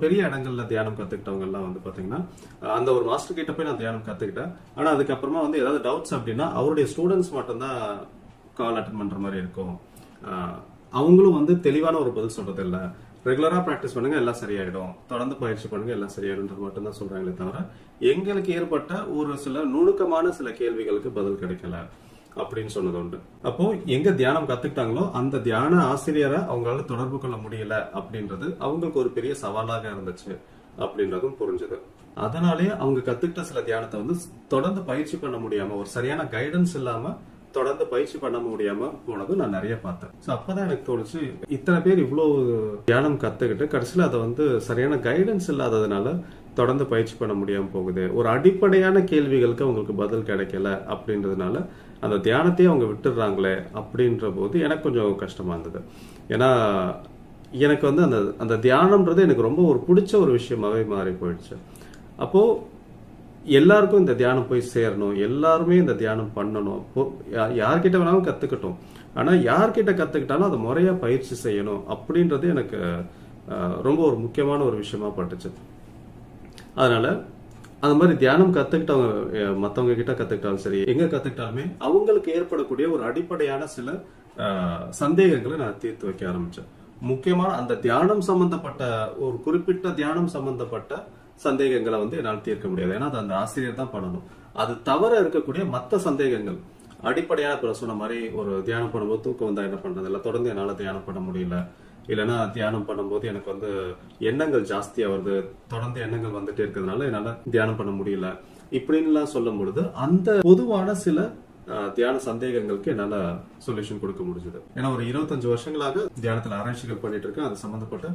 பெரிய இடங்கள்ல தியானம் கத்துக்கிட்டவங்க எல்லாம் வந்து பாத்தீங்கன்னா அந்த ஒரு மாஸ்டர் கிட்ட போய் நான் தியானம் கத்துக்கிட்டேன். ஆனா அதுக்கப்புறமா வந்து ஏதாவது டவுட்ஸ் அப்படின்னா அவருடைய ஸ்டூடெண்ட்ஸ் மட்டும்தான் கால் அட்டன் பண்ற மாதிரி இருக்கும். அவங்களும் வந்து தெளிவான ஒரு பதில் சொல்றது இல்ல. ரெகுலரா பிராக்டிஸ் பண்ணுங்க எல்லாம் சரியாயிடும், தொடர்ந்து பயிற்சி பண்ணுங்க எல்லாம் சரியாயிடும் மட்டும் தான் சொல்றாங்களே தவிர எங்களுக்கு ஏற்பட்ட ஒரு சில நுணுக்கமான சில கேள்விகளுக்கு பதில் கிடைக்கல அப்படின்னு சொன்னது உண்டு. அப்போ எங்க தியானம் கத்துக்கிட்டாங்களோ அந்த தியான ஆசிரியரை அவங்களால தொடர்பு கொள்ள முடியல அப்படின்றது அவங்களுக்கு ஒரு பெரிய சவாலாக இருந்துச்சு அப்படின்றதும் புரிஞ்சுது. அதனாலே அவங்க கத்துக்கிட்ட சில தியானத்தை வந்து தொடர்ந்து பயிற்சி பண்ண முடியாம, ஒரு சரியான கைடன்ஸ் இல்லாம தொடர்ந்து பயிற்சி பண்ண முடியாம போனது நான் நிறைய பார்த்தேன். சோ அப்பதான் எனக்கு தோணுச்சு, இத்தனை பேர் இவ்வளவு தியானம் கத்துக்கிட்டு கடைசியில அதை வந்து சரியான கைடன்ஸ் இல்லாததுனால தொடர்ந்து பயிற்சி பண்ண முடியாம போகுது. ஒரு அடிப்படையான கேள்விகளுக்கு அவங்களுக்கு பதில் கிடைக்கல அப்படின்றதுனால அந்த தியானத்தையே அவங்க விட்டுடுறாங்களே அப்படின்ற போது எனக்கு கொஞ்சம் கஷ்டமா இருந்தது. ஏன்னா எனக்கு வந்து அந்த அந்த தியானம்ன்றது எனக்கு ரொம்ப ஒரு பிடிச்ச ஒரு விஷயமாவே மாறி போயிடுச்சு. அப்போ எல்லாருக்கும் இந்த தியானம் போய் சேரணும், எல்லாருமே இந்த தியானம் பண்ணணும். யார்கிட்ட வேணாலும் கத்துக்கட்டும், ஆனா யார்கிட்ட கத்துக்கிட்டாலும் அதை முறையா பயிற்சி செய்யணும் அப்படின்றது எனக்கு ரொம்ப ஒரு முக்கியமான ஒரு விஷயமா பட்டுச்சு. அதனால அந்த மாதிரி தியானம் கத்துக்கிட்டவங்க மத்தவங்க கிட்ட கத்துக்கிட்டாலும் சரி, எங்க கத்துக்கிட்டாலுமே அவங்களுக்கு ஏற்படக்கூடிய ஒரு அடிப்படையான சில சந்தேகங்களை நான் தீர்த்து வைக்க ஆரம்பிச்சேன். முக்கியமான அந்த தியானம் சம்பந்தப்பட்ட ஒரு குறிப்பிட்ட தியானம் சம்பந்தப்பட்ட சந்தேகங்களை வந்து என்னால் தீர்க்க முடியாது. ஏன்னா அது அந்த ஆசிரியர் தான் பண்ணணும். அது தவிர இருக்கக்கூடிய மற்ற சந்தேகங்கள் அடிப்படையான சொன்ன மாதிரி ஒரு தியானம் பண்ணும்போது தூக்கம் வந்தா என்ன பண்றது, இல்லை தொடர்ந்து என்னால தியானம் பண்ண முடியல, இல்லைன்னா தியானம் பண்ணும்போது எனக்கு வந்து எண்ணங்கள் ஜாஸ்தியா வருது, தொடர்ந்து எண்ணங்கள் வந்துட்டே இருக்கிறதுனால என்னால தியானம் பண்ண முடியல, இப்படின்லாம் சொல்லும் பொழுது அந்த பொதுவான சில தியான சந்தேகங்களுக்கு என்னால சொல்யூஷன் கொடுக்க முடிஞ்சது. ஏன்னா ஒரு 25 வருஷங்களாக தியானத்துல ஆராய்ச்சிகள் பண்ணிட்டு இருக்கேன், அது சம்பந்தப்பட்ட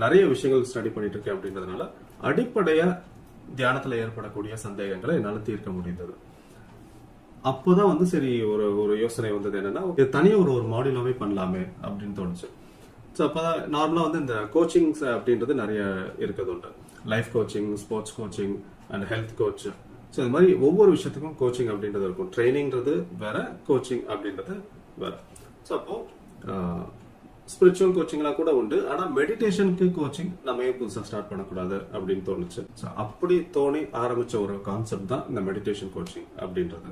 நிறைய விஷயங்கள் ஸ்டடி பண்ணிட்டு இருக்கேன். அப்படின்றதுனால அடிப்படையா தியானத்துல ஏற்படக்கூடிய சந்தேகங்களை என்னால தீர்க்க முடிந்தது. அப்போதான் வந்து சரி ஒரு யோசனை வந்தது, என்னன்னா தனியா ஒரு மாடியூலாவே பண்ணலாமே அப்படின்னு தோணுச்சு. ஸோ அப்போதான் நார்மலா வந்து இந்த கோச்சிங்ஸ் அப்படின்றது நிறைய இருக்கிறது உண்டு. Life coaching, sports coaching and health coach. So இது மாதிரி ஒவ்வொரு விஷயத்துக்கும் கோச்சிங் அப்படின்றது இருக்கும். ட்ரைனிங்கிறது வேற, கோச்சிங் அப்படின்றது வேற. ஸோ அப்போ ஸ்பிரிச்சுவல் கோச்சிங்லாம் கூட உண்டு. ஆனா மெடிடேஷனுக்கு கோச்சிங் நம்ம ஏன் புதுசாக ஸ்டார்ட் பண்ணக்கூடாது அப்படின்னு தோணுச்சு. ஸோ அப்படி தோணி ஆரம்பிச்ச ஒரு கான்செப்ட் தான் இந்த மெடிடேஷன் கோச்சிங் அப்படின்றது.